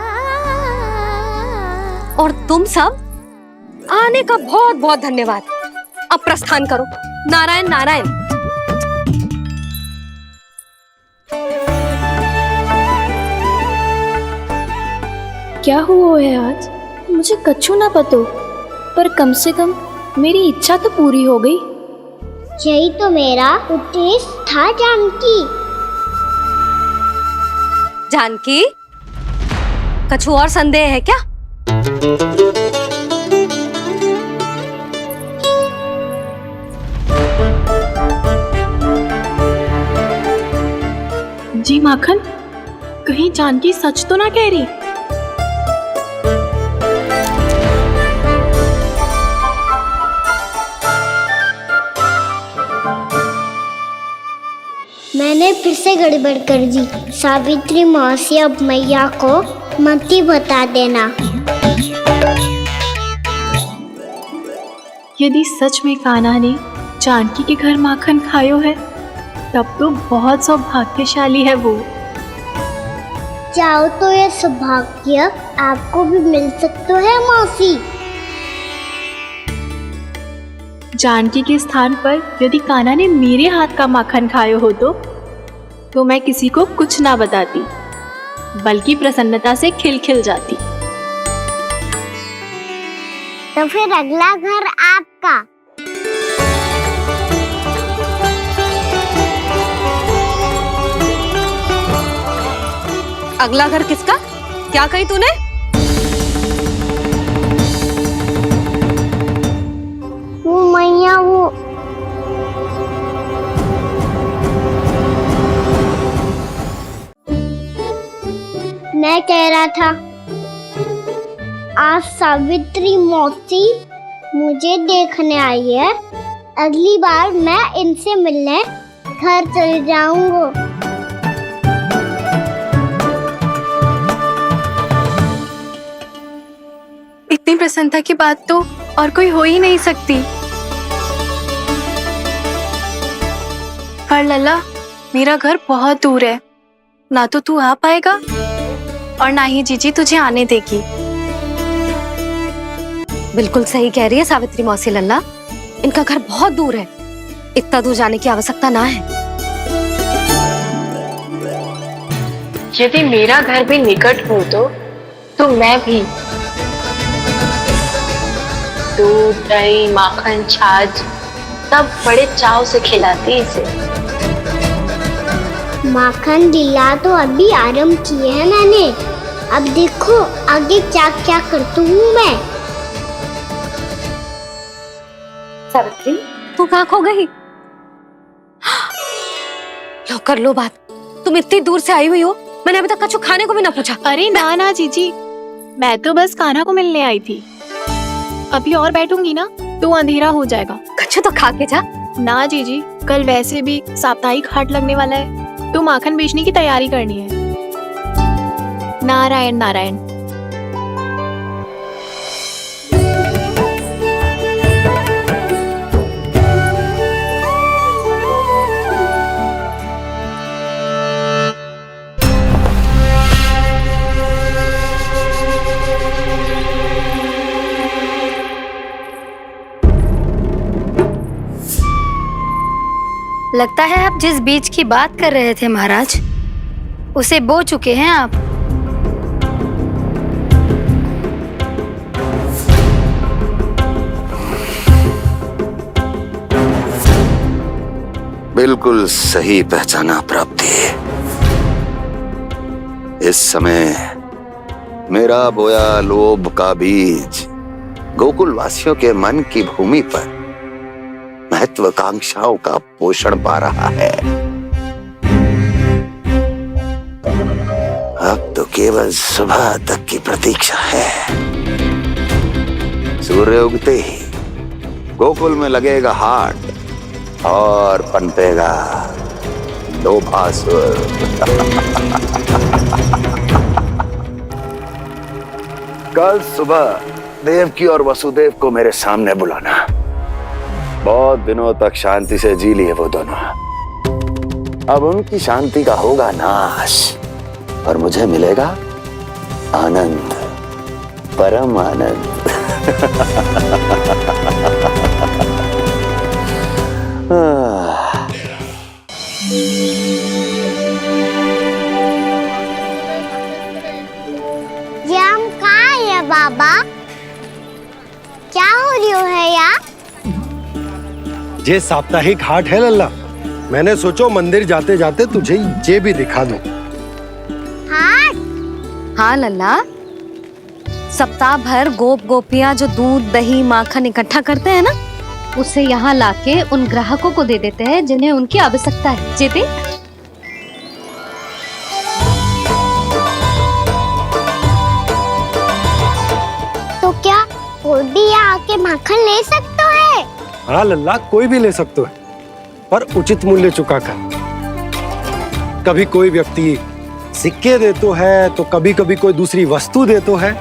और तुम सब आने का बहुत बहुत धन्यवाद। अब प्रस्थान करो। नारायण नारायण। क्या हुआ है आज? मुझे कछु ना पतो, पर कम से कम मेरी इच्छा तो पूरी हो गई। यही तो मेरा उद्देश्य था जानकी। जानकी, कछु और संदेह है क्या? जी माखन, कहीं जानकी सच तो ना कह रही? मैंने फिर से गड़बड़ कर दी। सावित्री मौसी अब मैया को मत ही बता देना। यदि सच में कान्हा ने जानकी के घर माखन खायो है, तब तो बहुत सौभाग्यशाली है वो। चाहो तो ये सौभाग्य आपको भी मिल सकता है मौसी। जानकी के स्थान पर यदि कान्हा ने मेरे हाथ का माखन खायो हो तो मैं किसी को कुछ ना बताती, बल्कि प्रसन्नता से खिलखिल जाती। तो फिर अगला घर आपका। अगला घर किसका? क्या कही तूने? वो मैया, वो मैं कह रहा था, आज सावित्री मौसी मुझे देखने आई है। अगली बार मैं इनसे मिलने घर चले जाऊंगा। इतनी प्रसन्नता की बात तो और कोई हो ही नहीं सकती। पर लल्ला, मेरा घर बहुत दूर है, ना तो तू आ पाएगा और ना ही जीजी तुझे आने देगी। बिल्कुल सही कह रही है सावित्री मौसी लल्ला, इनका घर बहुत दूर है, इतना दूर जाने की आवश्यकता ना है। यदि मेरा घर भी निकट हो तो मैं भी दूध, दही, माखन, छाछ सब बड़े चाव से खिलाती इसे। माखन दिला तो अभी आरंभ किए हैं मैंने, अब देखो आगे क्या क्या करती हूँ मैं। सावित्री, तू कहाँ खो गई? लो कर लो बात, तुम इतनी दूर से आई हुई हो, मैंने अभी तक कछु खाने को भी ना पूछा। अरे ना ना जीजी, मैं तो बस कान्हा को मिलने आई थी। अभी और बैठूंगी ना तो अंधेरा हो जाएगा। कछु तो खा के जा। ना जीजी, कल वैसे भी साप्ताहिक हाट लगने वाला है, तो माखन बेचने की तैयारी करनी है। नारायण नारायण। लगता है आप जिस बीज की बात कर रहे थे महाराज, उसे बो चुके हैं आप। बिल्कुल सही पहचाना प्राप्ति। इस समय मेरा बोया लोभ का बीज गोकुल वासियों के मन की भूमि पर महत्वाकांक्षाओं का पोषण पा रहा है। अब तो केवल सुबह तक की प्रतीक्षा है। सूर्य उगते ही गोकुल में लगेगा हाट और पनपेगा लोभासुर। कल सुबह देवकी और वसुदेव को मेरे सामने बुलाना। बहुत दिनों तक शांति से जी लिए वो दोनों, अब उनकी शांति का होगा नाश। और मुझे मिलेगा आनंद, परम आनंद। ये हम कहाँ है बाबा? क्या हो रही है यार? ये साप्ताहिक हाट है लल्ला। मैंने सोचो मंदिर जाते जाते तुझे ये भी दिखा दूं। हाँ लल्ला, सप्ताह भर गोप गोपियां जो दूध दही माखन इकट्ठा करते हैं ना, उसे यहाँ लाके उन ग्राहकों को दे देते हैं जिन्हें उनकी आवश्यकता है। जेपी, तो क्या कोई भी यहाँ आके माखन ले सकता है? हाँ लल्ला, कोई भी ले सकते है, पर उचित मूल्य चुकाकर। कभी कोई व्यक्ति सिक्के देतो है, तो कभी कभी कोई दूसरी वस्तु देतो है,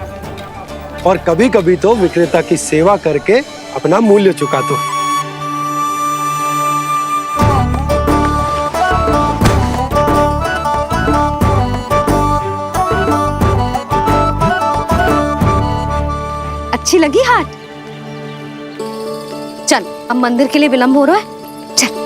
और कभी कभी तो विक्रेता की सेवा करके अपना मूल्य चुकातो है। अच्छी लगी हाट? चल, अब मंदिर के लिए विलंब हो रहा है, चल।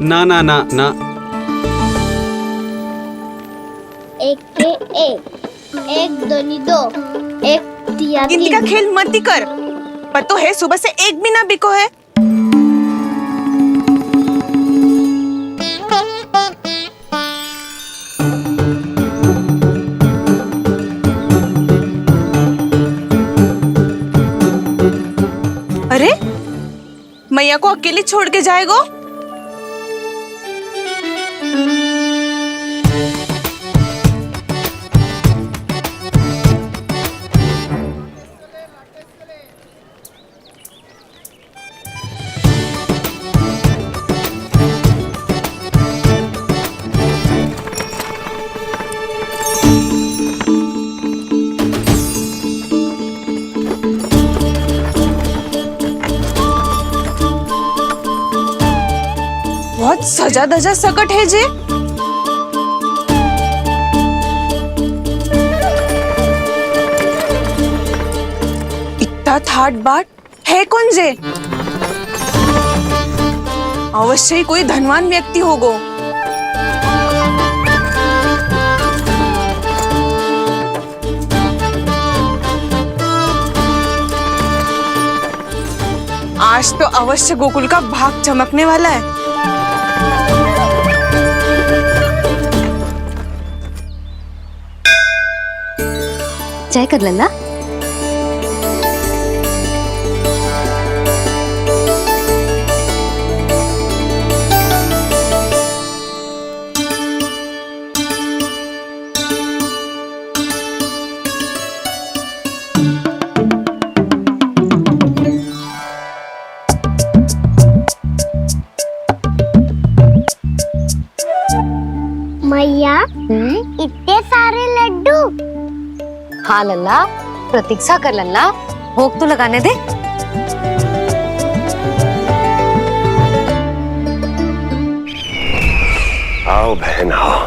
ना ना ना ना, एक के एक दोनी दो, एक दिया गिनती का खेल मत ही कर। पर तो है सुबह से एक भी ना बिको है। अरे मैया को अकेले छोड़ के जाएगो? बहुत सजा धजा सकट है जे। इतना थाट बाट है कौन जे? अवश्य ही कोई धनवान व्यक्ति होगो। आज तो अवश्य गोकुल का भाग चमकने वाला है। जय कर लल्ला। मैया, इतने सारे लड्डू। हाँ लल्ला, प्रतीक्षा कर लल्ला, भोग तो लगाने दे। आओ बहन आओ,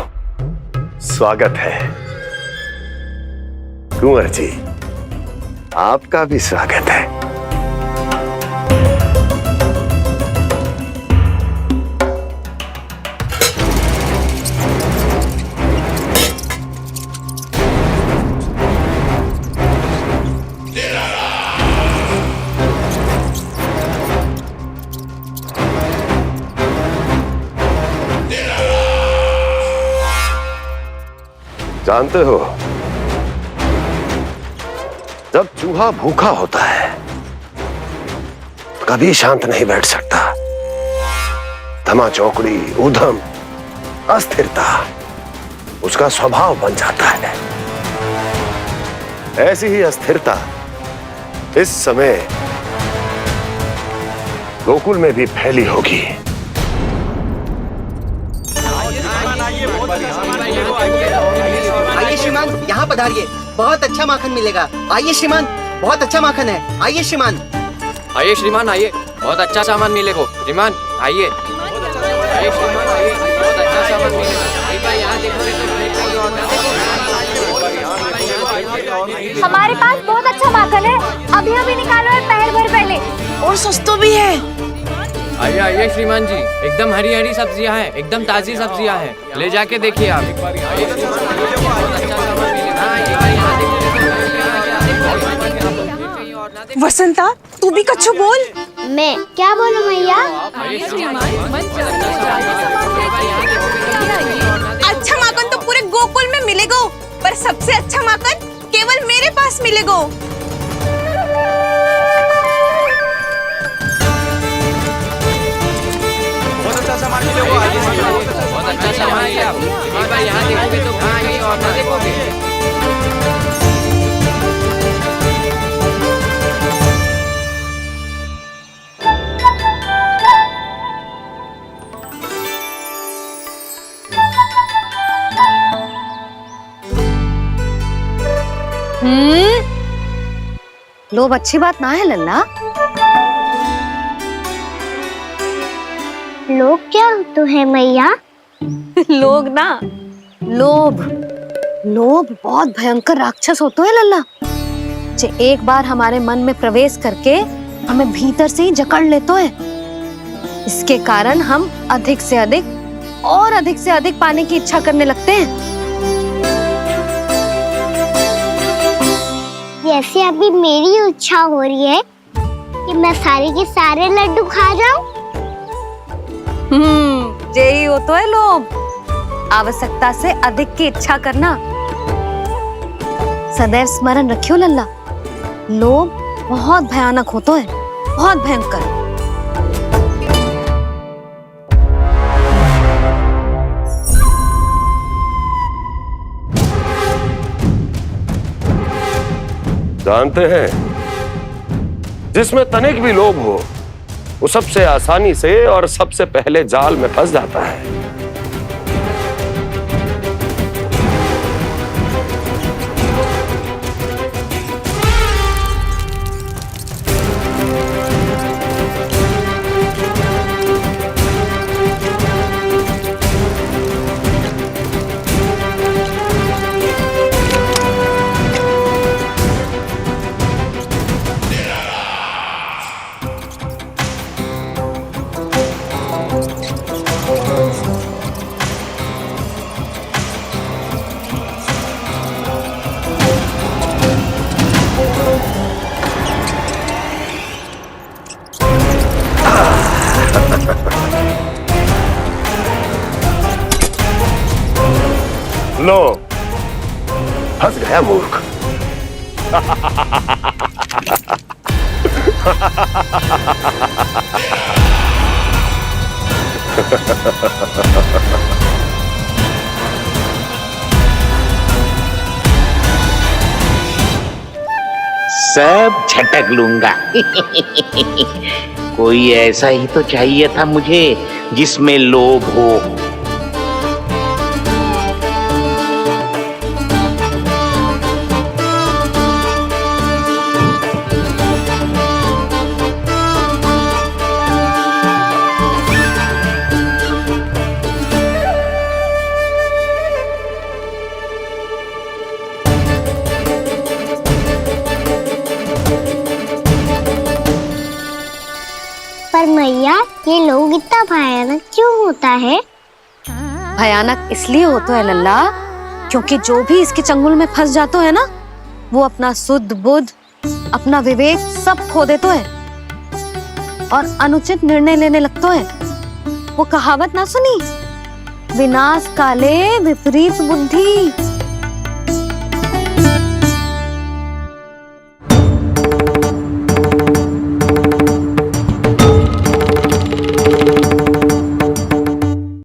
स्वागत है। कुंवर जी, आपका भी स्वागत है। जानते हो, जब चूहा भूखा होता है कभी शांत नहीं बैठ सकता। धमा चौकड़ी, उधम, अस्थिरता उसका स्वभाव बन जाता है। ऐसी ही अस्थिरता इस समय गोकुल में भी फैली होगी। आइए श्रीमान, यहाँ पधारिए, बहुत अच्छा माखन मिलेगा। आइए श्रीमान, बहुत अच्छा माखन है। आइए श्रीमान। आइए श्रीमान, आइए, बहुत अच्छा सामान मिलेगा। श्रीमान आइए, आइए श्रीमान, आइए, बहुत अच्छा सामान मिलेगा। एक बार यहाँ देखोगे तो हमारे पास बहुत अच्छा माखन है, अभी अभी निकालो है, पहर भर पहले, और सस्ता भी है। आइए आइए श्रीमान जी, एकदम हरी हरी सब्जियां हैं, एकदम ताजी सब्जियां हैं, ले जाके देखिए आप। वसंता, तू भी कछु बोल। मैं क्या बोलूं मैया? अच्छा माखन तो पूरे गोकुल में मिलेगा, पर सबसे अच्छा माखन केवल मेरे पास मिलेगा। बहुत अच्छा सामान मिलेगा, एक बार यहाँ देखोगे तो कहीं और ना देखोगे। लोभ अच्छी बात ना है लल्ला। लोग क्या तो है मैया? लोग ना, लोभ। लोभ बहुत भयंकर राक्षस होता है लल्ला, जे एक बार हमारे मन में प्रवेश करके हमें भीतर से ही जकड़ लेता है। इसके कारण हम अधिक से अधिक और अधिक से अधिक पाने की इच्छा करने लगते हैं। जैसे अभी मेरी इच्छा हो रही है कि मैं सारे के सारे लड्डू खा जाऊं। यही होता है लोभ, आवश्यकता से अधिक की इच्छा करना। सदैव स्मरण रखियो लल्ला, लोभ बहुत भयानक होता है, बहुत भयंकर। जानते हैं, जिसमें तनिक भी लोभ हो वो सबसे आसानी से और सबसे पहले जाल में फंस जाता है। लो, फंस गया मूर्ख। सब झटक लूंगा। कोई ऐसा ही तो चाहिए था मुझे जिसमें लोभ हो। पर मैया, ये लोग इतना भयानक क्यों होता है? भयानक इसलिए होता है लल्ला, क्योंकि जो भी इसके चंगुल में फंस जाता है ना, वो अपना शुद्ध बुद्ध, अपना विवेक सब खो देता है और अनुचित निर्णय लेने लगता है। वो कहावत ना सुनी, विनाश काले विपरीत बुद्धि।